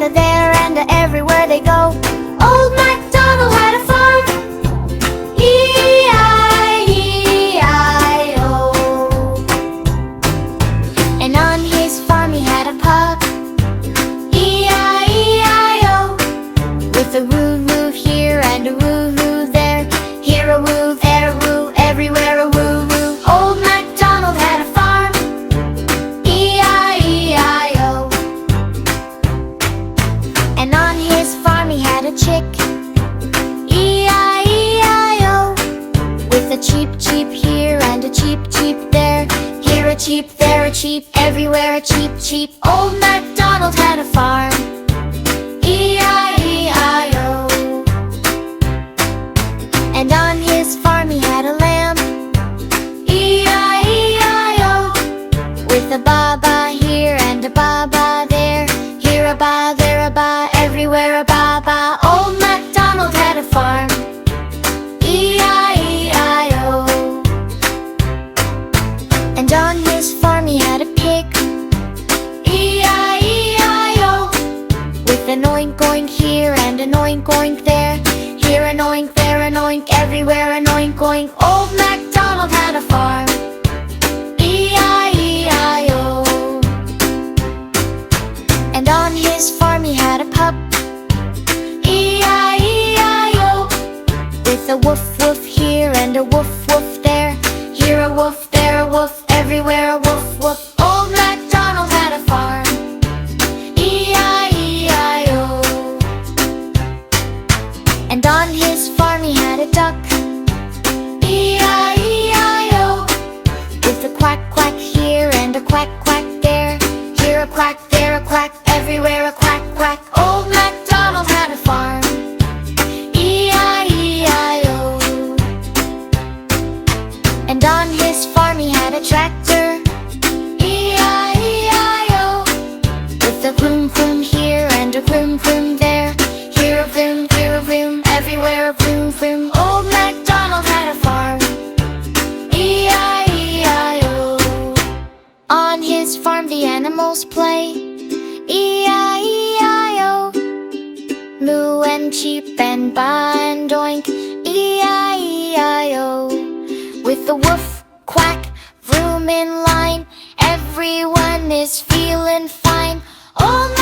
and a there and a everywhere they go. Old MacDonald had a farm. E-I-E-I-O. And on his farm he had a pup. E-I-E-I-O. With a woo-woo here and a woo-woo there. Here a woo, there a woo, everywhere a woo-woo. Old MacDonald had a farm. E-I-E-I-O. And on his farm he had a chick. E-I-E-I-O. With a cheep, cheep here and a cheep, cheep there. Here a cheep, there a cheep, everywhere a cheep, cheep. Old MacDonald had a farm. E-I-E-I-O. And on his farm he had a lamb. E-I-E-I-O. With a ba-ba here and a ba-ba there. Here a ba, there a ba, everywhere a ba-ba. Old MacDonald had a farm. E-I-E-I-O. And on his farm he had a pig. E-I-E-I-O. With an oink oink here and an oink oink there. Here an oink, there an oink, everywhere an oink oink. Old MacDonald had a farm. E-I-E-I-O. And on his farm he had a pup. E-I-E-I-O. With a woof woof here and a woof woof there. Here a woof, there a woof, everywhere a woof woof. Old MacDonald had a farm. E-I-E-I-O. And on his farm he had a duck. E-I-E-I-O. With a quack quack here and a quack quack there. Here a quack, there a quack, everywhere a quack quack. Old MacDonald had a farm. E-I-E-I-O. And on his farm he had a tractor. E-I-E-I-O. With a vroom vroom here and a vroom vroom there. Here a vroom, here a vroom, everywhere a vroom vroom. Old MacDonald had a farm. E-I-E-I-O. On his farm the animals play. E-I-E-I-O. Moo and cheep and baa and oink. E-I-E-I-O. With the woof, quack, vroom in line. Everyone is feeling fine. Old